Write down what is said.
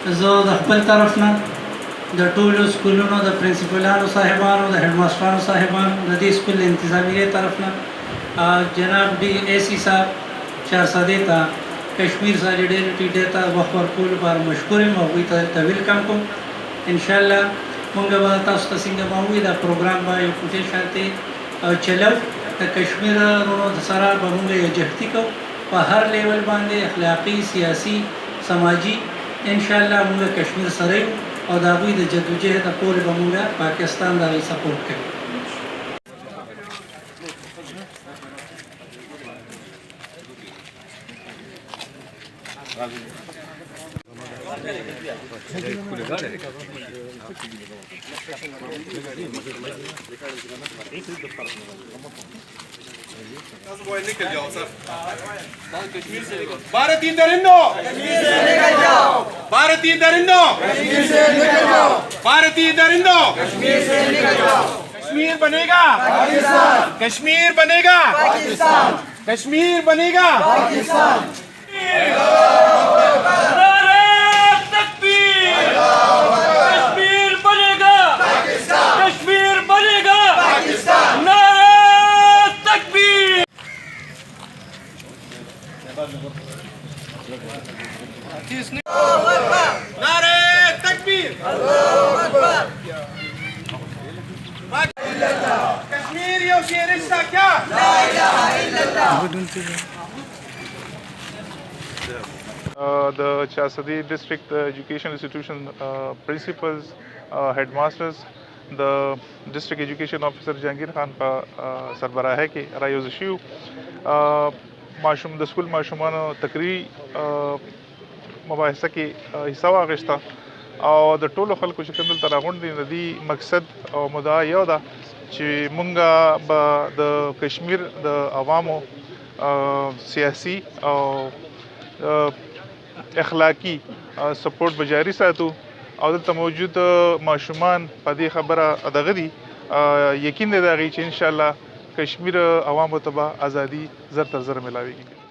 زه د خپل طرف نه د ټولو سکولونو د پرنسپلانو صاحبانو د هډ ماسټرانو صاحبانو د دې سکول انتظامیه طرف نه جناب D AC صاحب شهزاده ته کشمیر سالیډریټي ډے ته وخت ورکولو لپاره مشکور یم او هغوی ته دلته ویلکم کوم انشاءالله مونږ به تاسو ته څنګه به ووایي دا پروګرام به یو فوټې شانتې چلو د کشمیر رونو سره به مونږ یو جهتي کوو په هر لیول باندې اخلاقي سیاسي سماجي انشاءالله مونږ کشمیر سره یو او د هغوی د جدوجهد پورې به مونږ پاکستان د هغوی سپورټ کوي भारतीय दरिंदों भारतीय दरिंदों भारतीय दरिंदों कश्मीर बनेगा कश्मीर बनेगा कश्मीर बनेगा नारे तकबीर कश्मीर यो शेरिस्ता क्या the Chasadi District Education Institution principals, headmasters, the District Education Officer Jahangir Khan का सरबराह है कि रायोज शिव माशूम द स्कूल माशूमानो तकरीरी مباحثه کې حصہ واخیسته او د ټولو خلکو چې کوم دلته راغونډ دي د دې مقصد او مدعا یو ده چې مونږ به د کشمیر د عوامو سیاسي او اخلاقي سپورټ به جاري ساتو او دلته موجود ماشومان په دې خبره دغه دي یقین دی د هغې چې انشاءالله کشمیر عوامو ته به ازادي زر تر زر ملاویږي